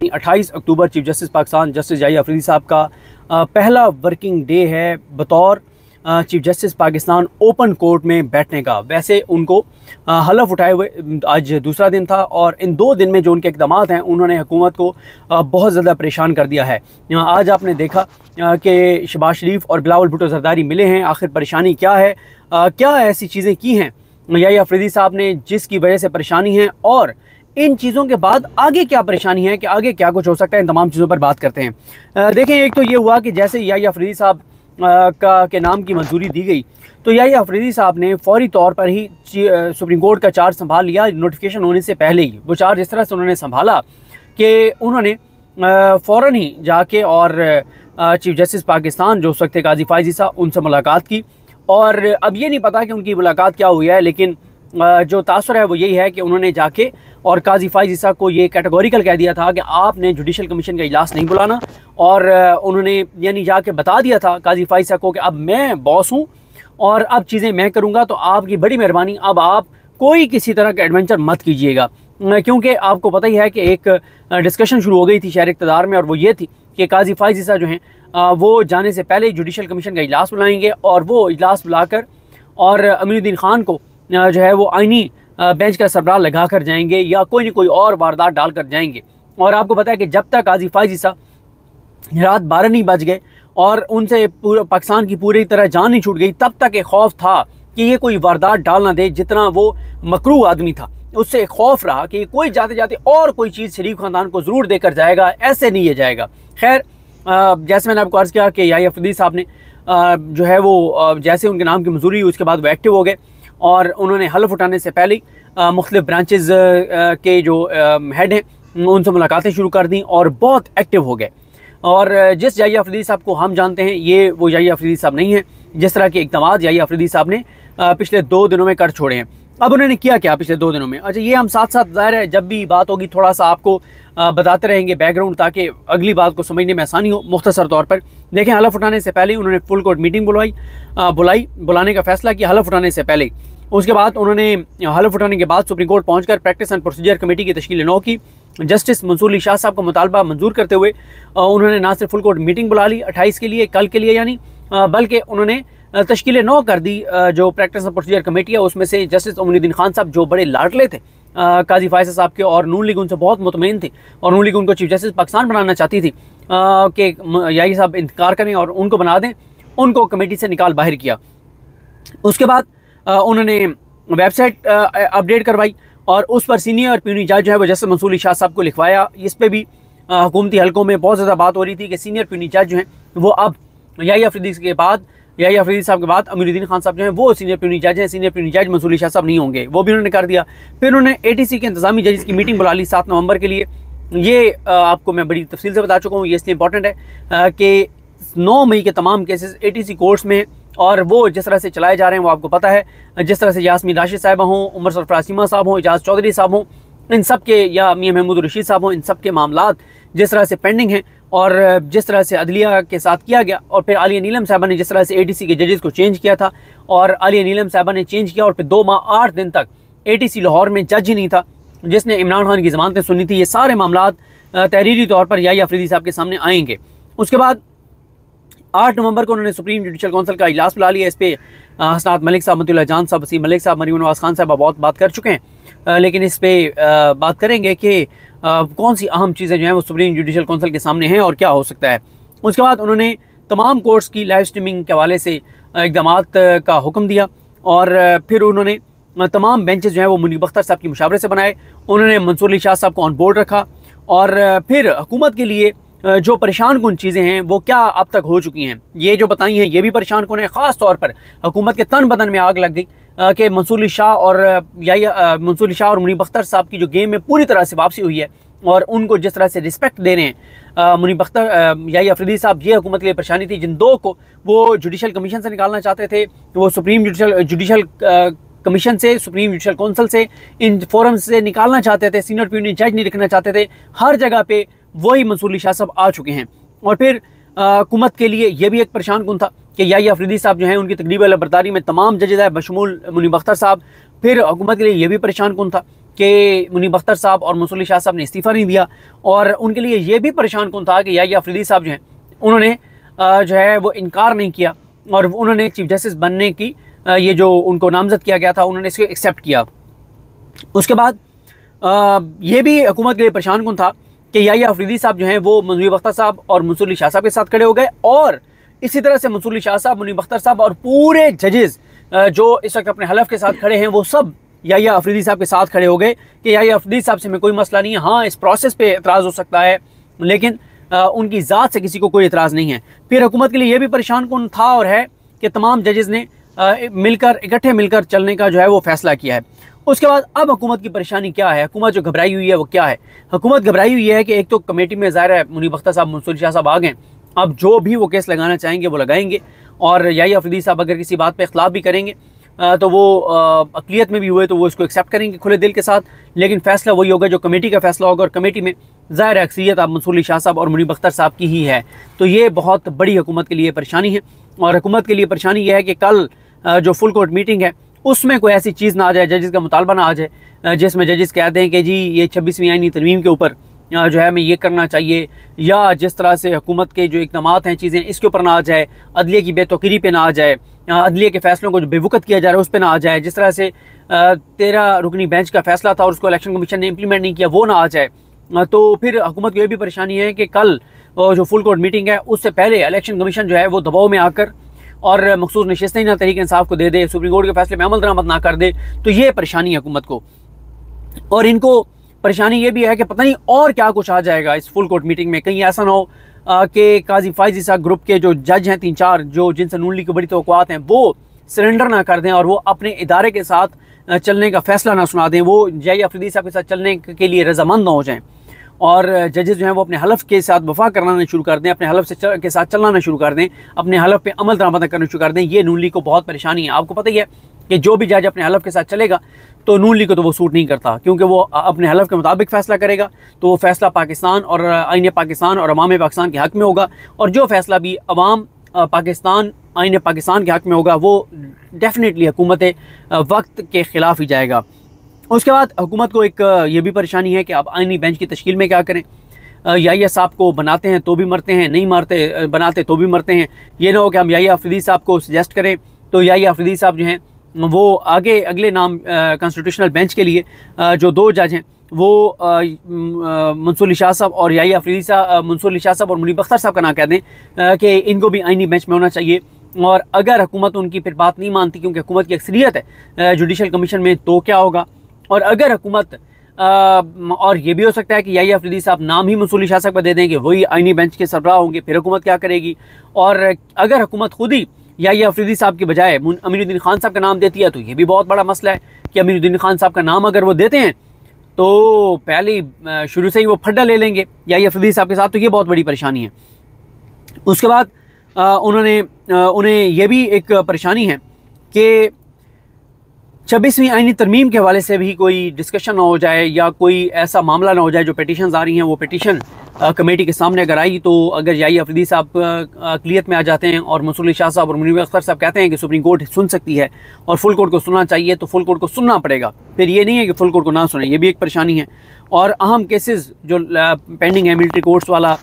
28 October chief justice Pakistan justice Yahya Afridi साहब का पहला वर्किंग डे है बतौर chief justice Pakistan open court में बैठने का। वैसे उनको हलफ उठाए हुए आज दूसरा दिन था और इन 2 दिन में जो उनके इक़दाम हैं उन्होंने हुकूमत को बहुत ज़्यादा परेशान कर दिया है। आज आपने देखा कि शहबाज शरीफ और बिलावल भुट्टो जरदारी मिले हैं। आखिर परेशानी क्या है, क्या ऐसी चीज़ें की हैं याहिया अफरीदी साहब ने जिसकी वजह से परेशानी है, और इन चीज़ों के बाद आगे क्या परेशानी है कि आगे क्या कुछ हो सकता है, इन तमाम चीज़ों पर बात करते हैं। देखें, एक तो ये हुआ कि जैसे याहिया अफरीदी साहब के नाम की मंजूरी दी गई तो याहिया अफरीदी साहब ने फौरी तौर पर ही सुप्रीम कोर्ट का चार्ज संभाल लिया। नोटिफिकेशन होने से पहले ही वो चार्ज इस तरह से उन्होंने संभाला कि उन्होंने फ़ौरन ही जाके और चीफ जस्टिस पाकिस्तान जो उस वक्त थे काजी फाइज़ ईसा, उनसे मुलाकात की। और अब ये नहीं पता कि उनकी मुलाकात क्या हुई है, लेकिन जो तासुर है वो यही है कि उन्होंने जाके और काजी फाइज़ ईसा को ये कैटेगोरिकल कह दिया था कि आपने जुडिशल कमीशन का इजलास नहीं बुलाना, और उन्होंने यानी जाके बता दिया था काजी फाइज़ ईसा को कि अब मैं बॉस हूँ और अब चीज़ें मैं करूँगा, तो आपकी बड़ी मेहरबानी, अब आप कोई किसी तरह का एडवेंचर मत कीजिएगा। क्योंकि आपको पता ही है कि एक डिस्कशन शुरू हो गई थी शहर इक़्तिदार में, और वो ये थी कि काजी फाइज़ ईसा जो हैं वो जाने से पहले जुडिशल कमीशन का इजलास बुलाएंगे और वो इजलास बुलाकर और अमीनुद्दीन खान को जो है वो आइनी बेंच का सरबराह लगा कर जाएंगे या कोई न कोई और वारदात डाल कर जाएंगे। और आपको पता है कि जब तक काजी फाइज़ ईसा रात 12 नहीं बज गए और उनसे पूरा पाकिस्तान की पूरी तरह जान नहीं छूट गई, तब तक एक खौफ था कि ये कोई वारदात डाल ना दे। जितना वो मकरू आदमी था उससे एक खौफ रहा कि कोई जाते जाते और कोई चीज़ शरीफ ख़ानदान को ज़रूर देकर जाएगा, ऐसे नहीं ये जाएगा। खैर, जैसे मैंने आपको अर्ज़ किया कि याहिया अफरीदी साहब ने जो है वो जैसे उनके नाम की मंजूरी हुई उसके बाद वो एक्टिव हो गए और उन्होंने हलफ उठाने से पहले मुख्तलिफ ब्रांचेज़ के जो हेड हैं उनसे मुलाकातें शुरू कर दी और बहुत एक्टिव हो गए। और जिस याहिया अफरीदी साहब को हम जानते हैं ये वो याहिया अफरीदी साहब नहीं है जिस तरह के इक़दाम याहिया अफरीदी साहब ने पिछले 2 दिनों में कर छोड़े हैं। अब उन्होंने किया क्या पिछले 2 दिनों में? अच्छा, ये हम साथ साथ ज़ाहिर है जब भी बात होगी थोड़ा सा आपको बताते रहेंगे बैकग्राउंड, ताकि अगली बात को समझने में आसानी हो। मुख्तसर तौर पर देखें, हलफ उठाने से पहले उन्होंने फुल कोर्ट मीटिंग बुलाने का फैसला किया हलफ उठाने से पहले। उसके बाद उन्होंने हलफ उठाने के बाद सुप्रीम कोर्ट पहुंचकर प्रैक्टिस एंड प्रोसीजर कमेटी की तश्कील 9 की। जस्टिस मंसूर अली शाह साहब का मुतालबा मंजूर करते हुए उन्होंने ना सिर्फ फुल कोर्ट मीटिंग बुला ली 28 के लिए, कल के लिए यानी, बल्कि उन्होंने तश्कील 9 कर दी। जो प्रैक्टिस एंड प्रोसीजर कमेटी है उसमें से जस्टिस अमीनुद्दीन खान साहब जो बड़े लाडले थे काजी फाइज़ साहब के, और नून लीग उनसे बहुत मुतमईन थी और नून लीग उनको चीफ जस्टिस पाकिस्तान बनाना चाहती थी कि याहिया साहब इंतकार करें और उनको बना दें, उनको कमेटी से निकाल बाहर किया। उसके बाद उन्होंने वेबसाइट अपडेट करवाई और उस पर सीनियर प्यूनी जज जो है वो जस्टिस मंसूर अली शाह साहब को लिखवाया। इस पर भी हुकूमती हलकों में बहुत ज़्यादा बात हो रही थी कि सीनियर प्यूनी जज जो हैं वो अब याहिया अफरीदी साहब के बाद अमीनुद्दीन खान साहब जो हैं वो सीनियर प्यूनी जज हैं, सीनियर प्यूनी जज मंसूर अली शाह साहब नहीं होंगे, वो भी उन्होंने कर दिया। फिर उन्होंने ATC के इंतजामी जजेस की मीटिंग बुला ली 7 नवंबर के लिए। ये आपको मैं बड़ी तफसील से बता चुका हूँ, ये इसलिए इंपॉर्टेंट है कि 9 मई के तमाम केसेस ATC कोर्ट्स में, और वो जिस तरह से चलाए जा रहे हैं वो आपको पता है, जिस तरह से यास्मीन राशिद साहिबा हों, उमर सरफराज सीमा साहब हों, एजाज चौधरी साहब हों, इन सब के, या मियां महमूद रशीद साहब हों, इन सब के मामलात जिस तरह से पेंडिंग हैं और जिस तरह से अदलिया के साथ किया गया, और फिर आलिया नीलम साहबा ने जिस तरह से ATC के जजेस को चेंज किया था और आलिया नीलम साहबा ने चेंज किया और फिर 2 माह 8 दिन तक ATC लाहौर में जज ही नहीं था जिसने इमरान खान की ज़मानतें सुनी थी। ये सारे मामलात तहरीरी तौर पर याहिया अफरीदी साहब के सामने आएंगे। उसके बाद 8 नवंबर को उन्होंने सुप्रीम जुडिशल कौंसिल का इजलास बुला लिया। इस पर हसनात मलिक साहब, मतुल्लाह जान साहब, वसीम मलिक साहब, मरीम नवाज खान साहब बहुत बात कर चुके हैं, लेकिन इस पर बात करेंगे कि कौन सी अहम चीज़ें जो हैं वो सुप्रीम जुडिशल कौंसिल के सामने हैं और क्या हो सकता है। उसके बाद उन्होंने तमाम कोर्ट्स की लाइव स्ट्रीमिंग के हवाले से इक़दामात का हुक्म दिया और फिर उन्होंने तमाम बेंचेस जो हैं वो मुनीब अख्तर साहब की मुशावरे से बनाए। उन्होंने मंसूर अली शाह साहब को ऑन बोर्ड रखा और फिर हुकूमत के लिए जो परेशान कुन चीज़ें हैं वो क्या अब तक हो चुकी हैं ये जो बताई हैं ये भी परेशान कुन है। ख़ास तौर पर हुकूमत के तन बदन में आग लग गई कि मंसूर अली शाह और मुनीब अख्तर साहब की जो गेम में पूरी तरह से वापसी हुई है और उनको जिस तरह से रिस्पेक्ट दे रहे हैं मुनीब अख्तर याहिया अफरीदी साहब, ये हुकूमत के लिए परेशानी थी। जिन दो को वो जुडिशल कमीशन से निकालना चाहते थे, वो सुप्रीम जुडिशल कमीशन से, सुप्रीम जुडिशल कौंसिल से, इन फोरम से निकालना चाहते थे, सीनियर प्यूनियन जज नहीं रखना चाहते थे। हर जगह पे वही मंसूर अली शाह साहब आ चुके हैं और फिर हुकूमत के लिए ये भी एक परेशान कुन था कि याहिया अफरीदी साहब जो हैं उनकी तकरीब बरदारी में तमाम जजेस है बशमूल मुनीब अख्तर साहब। फिर हुकूमत के लिए ये भी परेशान कुन था कि मुनीब अख्तर साहब और मंसूर अली शाह साहब ने इस्तीफ़ा नहीं दिया, और उनके लिए ये भी परेशान कुन था कि याहिया अफरीदी साहब जो हैं उन्होंने जो है वो इनकार नहीं किया, और उन्होंने चीफ जस्टिस बनने की ये जो उनको नामजद किया गया था उन्होंने इसको एक्सेप्ट किया। उसके बाद ये भी हुकूमत के लिए परेशान कुन था कि याहिया अफरीदी साहब जो हैं वो मुनीब अख्तर साहब और मंसूर अली शाह साहब के साथ खड़े हो गए, और इसी तरह से मंसूर अली शाह साहब, मुनीब अख्तर साहब और पूरे जजेस जो इस वक्त अपने हलफ के साथ खड़े हैं वो सब याहिया अफरीदी साहब के साथ खड़े हो गए कि याहिया अफरीदी साहब से हमें कोई मसला नहीं है, हाँ इस प्रोसेस पे एतराज़ हो सकता है लेकिन उनकी ज़ात से किसी को कोई एतराज़ नहीं है। फिर हुकूमत के लिए ये भी परेशान कुन था और है कि तमाम जजेस ने इकट्ठे मिलकर चलने का जो है वो फैसला किया है। उसके बाद अब हुकूमत की परेशानी क्या है, हुकूमत जो घबराई हुई है वो क्या है? हुकूमत घबराई हुई है कि एक तो कमेटी में ज़ाहिर है मुनीब अख्तर साहब, मंसूर शाह साहब आ गए, अब जो भी वो केस लगाना चाहेंगे वो लगाएंगे, और याहिया अफरीदी साहब अगर किसी बात पे इख्तलाफ भी करेंगे तो वो अक़लियत में भी हुए तो वो इसको एक्सेप्ट करेंगे खुले दिल के साथ, लेकिन फ़ैसला वही होगा जो कमेटी का फ़ैसला होगा, और कमेटी में ज़ाहिर अक्सरियत अब मंसूर अली शाह साहब और मुनीब अख्तर साहब की ही है। तो ये बहुत बड़ी हुकूमत के लिए परेशानी है, और हुकूमत के लिए परेशानी ये है कि कल जो फुल कोर्ट मीटिंग है उसमें कोई ऐसी चीज़ ना आ जाए, जजेस का मुतालबा ना आ जाए जिसमें जजेस कहते हैं कि जी ये 26वीं आईनी तरमीम के ऊपर जो है हमें ये करना चाहिए, या जिस तरह से हुकूमत के जो इक़दामात हैं चीज़ें इसके ऊपर ना आ जाए, अदलिया की बेतौकीरी पे ना आ जाए, अदलिया के फैसलों को जो बेवकूफ़ किया जा रहा है उस पर ना आ जाए, जिस तरह से 13 रुकनी बेंच का फैसला था और उसको इलेक्शन कमीशन ने इम्प्लीमेंट नहीं किया वो ना आ जाए। तो फिर हुकूमत को ये भी परेशानी है कि कल जो फुल कोर्ट मीटिंग है उससे पहले इलेक्शन कमीशन जो है वो दबाव में आकर और मखसूस नशिस्तें ना तहरीक इंसाफ को दे दे, सुप्रीम कोर्ट के फैसले में अमल दरामद ना कर दे, तो ये परेशानी है हुकूमत को। और इनको परेशानी ये भी है कि पता नहीं और क्या कुछ आ जाएगा इस फुल कोर्ट मीटिंग में, कहीं ऐसा ना हो कि काजी फाइज ईसा ग्रुप के जो जज हैं 3-4 जो जिनसे नून लीग की बड़ी तवक्कुआत हैं वो सरेंडर ना कर दें और वो अपने इदारे के साथ चलने का फैसला ना सुना दें, वो याहिया अफरीदी साहब के साथ चलने के लिए रजामंद ना हो जाएं, और जजेस जो हैं वो अपने हलफ के साथ वफा करना शुरू कर दें, अपने हलफ के साथ चलना शुरू कर दें, अपने हलफ पे अमल दरामद करना शुरू कर दें। ये नून लीग को बहुत परेशानी है। आपको पता ही है कि जो भी जज अपने हलफ के साथ चलेगा तो नून लीग को तो वो सूट नहीं करता, क्योंकि वो अपने हलफ के मुताबिक फ़ैसला करेगा, तो वो फ़ैसला पाकिस्तान और आईन पाकिस्तान और अवाम पाकिस्तान के हक़ में होगा, और जो फ़ैसला भी अवाम पाकिस्तान आईन पाकिस्तान के हक़ में होगा वो डेफिनेटली हुकूमत वक्त के ख़िलाफ़ ही जाएगा। उसके बाद हुकूमत को एक ये भी परेशानी है कि अब आईनी बेंच की तश्कील में क्या करें। याहिया साहब को बनाते हैं तो भी मरते हैं, नहीं मारते बनाते तो भी मरते हैं। ये ना हो कि हम याहिया अफरीदी साहब को सजेस्ट करें तो याहिया अफरीदी साहब जो हैं वो आगे अगले नाम कॉन्स्टिट्यूशनल बेंच के लिए जो 2 जज हैं वो मंसूर अली शाह साहब और याहिया अफरीदी साहब, मंसूर अली शाह साहब और मुनीब अख्तर साहब का ना कह दें कि इनको भी आईनी बेंच में होना चाहिए। और अगर हुकूमत उनकी फिर बात नहीं मानती, क्योंकि हुकूमत की अक्सरियत है जुडिशल कमीशन में, तो क्या होगा? और अगर हुकूमत और ये भी हो सकता है कि याहिया अफरीदी साहब नाम ही मंसूर अली शाह साहब को दे दें कि वही आईनी बेंच के सरबराह होंगे, फिर हुकूमत क्या करेगी? और अगर हुकूमत खुद ही याहिया अफरीदी साहब की बजाय अमीरुद्दीन खान साहब का नाम देती है तो ये भी बहुत बड़ा मसला है कि अमीरुद्दीन खान साहब का नाम अगर वो देते हैं तो पहले शुरू से ही वो फड्डा ले लेंगे याहिया अफरीदी साहब के साथ, तो ये बहुत बड़ी परेशानी है। उसके बाद उन्हें ये भी एक परेशानी है कि 26वीं आईनी तरमीम के हवाले से भी कोई डिस्कशन ना हो जाए या कोई ऐसा मामला ना हो जाए। जो पिटीशन आ रही हैं वो पिटीशन कमेटी के सामने अगर आई तो अगर याहिया अफरीदी साहब अक़लियत में आ जाते हैं और मंसूर अली शाह साहब और मुनीब अख्तर साहब कहते हैं कि सुप्रीम कोर्ट सुन सकती है और फुल कोर्ट को सुनना चाहिए, तो फुल कोर्ट को सुनना पड़ेगा। फिर ये नहीं है कि फुल कोर्ट को ना सुने, ये भी एक परेशानी है। और अहम केसेस जो पेंडिंग है, मिलिट्री कोर्ट्स वाला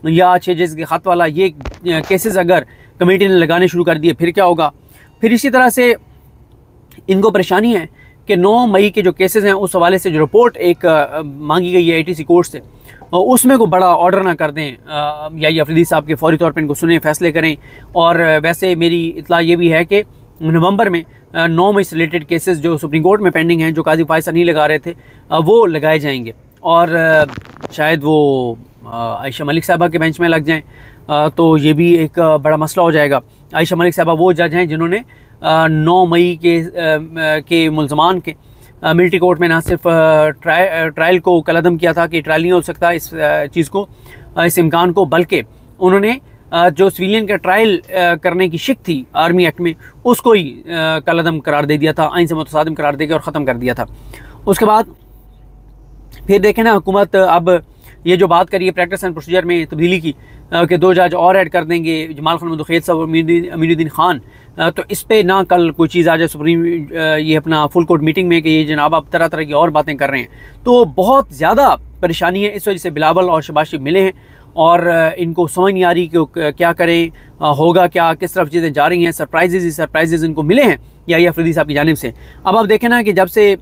या 6 जज के ख़त वाला, ये केसेस अगर कमेटी ने लगाने शुरू कर दिए फिर क्या होगा? फिर इसी तरह से इनको परेशानी है कि 9 मई के जो केसेस हैं उस हवाले से जो रिपोर्ट एक मांगी गई है ATC कोर्ट से, उसमें को बड़ा ऑर्डर ना कर दें याहिया अफरीदी साहब के, फौरी तौर पर इनको सुने, फैसले करें। और वैसे मेरी इतला ये भी है कि नवंबर में 9 मई से रिलेटेड केसेस जो सुप्रीम कोर्ट में पेंडिंग हैं, जो काजी फायसा नहीं लगा रहे थे, वो लगाए जाएंगे और शायद वो आयशा मलिक साहबा के बेंच में लग जाएँ, तो ये भी एक बड़ा मसला हो जाएगा। आयशा मलिक साहबा वो जज हैं जिन्होंने 9 मई के मुल्ज़मान के मिलिट्री कोर्ट में ना सिर्फ ट्रायल को कलअदम किया था कि ट्रायल नहीं हो सकता इस चीज़ को, इस इम्कान को, बल्कि उन्होंने जो सिविलियन का ट्रायल करने की शिक थी आर्मी एक्ट में उसको ही कलअदम करार दे दिया था, आइन से मुतसादिम करार दे के और ख़त्म कर दिया था। उसके बाद फिर देखें ना, हुकूमत अब ये जो बात करिए प्रैक्टिस एंड प्रोसीजर में तब्दीली की कि 2 जज और ऐड कर देंगे, जमाल खान मदुखैत साहब और अमीरुद्दीन खान तो इस पर ना कल कोई चीज़ आ जाए सुप्रीम ये अपना फुल कोर्ट मीटिंग में कि ये जनाब आप तरह तरह की और बातें कर रहे हैं, तो बहुत ज़्यादा परेशानी है। इस वजह से बिलावल और शहबाज शरीफ मिले हैं और इनको समझ नहीं आ रही कि क्या करें, होगा क्या, किस तरफ चीज़ें जा रही हैं। सरप्राइजेज़ इनको मिले हैं या अफरीदी साहब की जानिब से। अब आप देखें ना कि जब से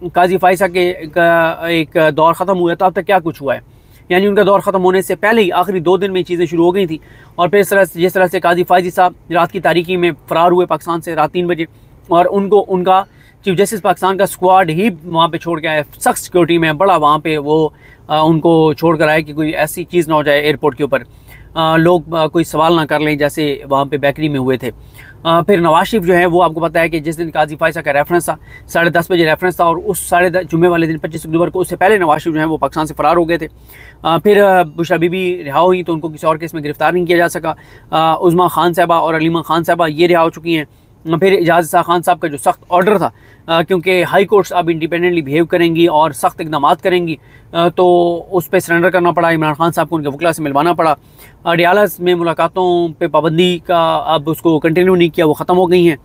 काजी फाइसा के एक दौर ख़त्म हुआ तो अब तक क्या कुछ हुआ है, यानी उनका दौर ख़त्म होने से पहले ही आखिरी 2 दिन में चीज़ें शुरू हो गई थी। और फिर जिस तरह से काजी फाइजी साहब रात की तारीकी में फ़रार हुए पाकिस्तान से रात 3 बजे, और उनका चीफ जस्टिस पाकिस्तान का स्क्वाड ही वहाँ पे छोड़ के आया, सख्त सिक्योरिटी में बड़ा वहाँ पे वो उनको छोड़ कर आए कि कोई ऐसी चीज़ ना हो जाए एयरपोर्ट के ऊपर, लोग कोई सवाल ना कर लें जैसे वहाँ पे बेकरी में हुए थे। फिर नवाज शरीफ जो है वो आपको पता है कि जिस दिन काजी फाइसा का रेफरेंस था 10:30 बजे रेफरेंस था, और उस 10:30 जुम्मे वाले दिन 25 अक्टूबर को, उससे पहले नवाज शरीफ जो है वो पाकिस्तान से फ़रार हो गए थे। फिर बुशरा बीबी रिहा हुई तो उनको किसी और केस में गिरफ्तार नहीं किया जा सका। उज़मा खान साहबा और अलीमा खान साहबा ये रिहा हो चुकी हैं। फिर एजाज खान साहब का जो सख्त ऑर्डर था, क्योंकि हाई कोर्ट्स अब इंडिपेंडेंटली बिहेव करेंगी और सख्त इकदाम करेंगी, तो उस पर सरेंडर करना पड़ा। इमरान खान साहब को उनके वकला से मिलवाना पड़ा। डियालस में मुलाकातों पे पाबंदी का अब उसको कंटिन्यू नहीं किया, वो ख़त्म हो गई हैं।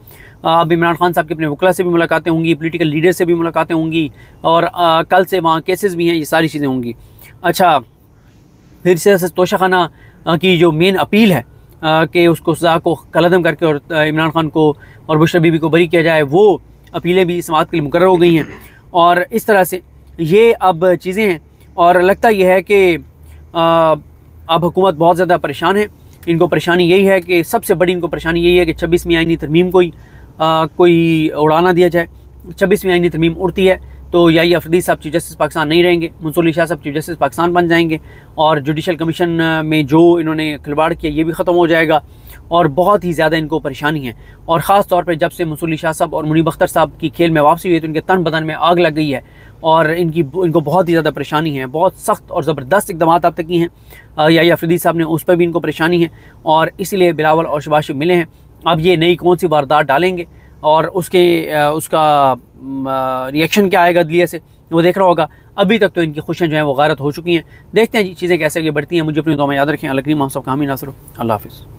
अब इमरान खान साहब के अपने वकला से भी मुलाकातें होंगी, पॉलिटिकल लीडर से भी मुलाकातें होंगी, और कल से वहाँ केसेस भी हैं, ये सारी चीज़ें होंगी। अच्छा, फिर से तोशाखाना की जो मेन अपील है कि उसको सज़ा को कलअदम करके और इमरान खान को और बुशरा बीबी को बरी किया जाए, वो अपीलें भी समाअत के लिए मुकर्रर हो गई हैं। और इस तरह से ये अब चीज़ें हैं, और लगता यह है कि अब हुकूमत बहुत ज़्यादा परेशान है। इनको परेशानी यही है कि सबसे बड़ी इनको परेशानी यही है कि 26वीं आईनी तरमीम कोई उड़ाना दिया जाए। 26वीं आईनी तरमीम उड़ती है तो या अफरीदी साहब चीफ जस्टिस पाकिस्तान नहीं रहेंगे, मंसूर अली शाह साहब चीफ जस्टिस पाकिस्तान बन जाएंगे, और जुडिशल कमीशन में जो इन्होंने खिलवाड़ किया ये भी ख़त्म हो जाएगा, और बहुत ही ज़्यादा इनको परेशानी है। और ख़ास तौर पे जब से मंसूर अली शाह साहब और मुनीब अख्तर साहब की खेल में वापसी हुई है तो इनके तन बदन में आग लग गई है, और इनको बहुत ही ज़्यादा परेशानी है। बहुत सख्त और ज़बरदस्त इक़दाम अब तक की हैं या अफरीदी साहब ने, उस पर भी इनको परेशानी है, और इसीलिए बिलावल और शहबाज शरीफ मिले हैं। अब ये नई कौन सी वारदात डालेंगे और उसका रिएक्शन क्या आएगा दिल्ली से, वो देख रहा होगा। अभी तक तो इनकी खुशियाँ जो हैं वो गारत हो चुकी हैं। देखते हैं चीज़ें कैसे आगे बढ़ती हैं। मुझे अपनी दुआ में याद रखें। अल्लाह करीम हम सब का हामी नासर। अल्लाह हाफ़िज़।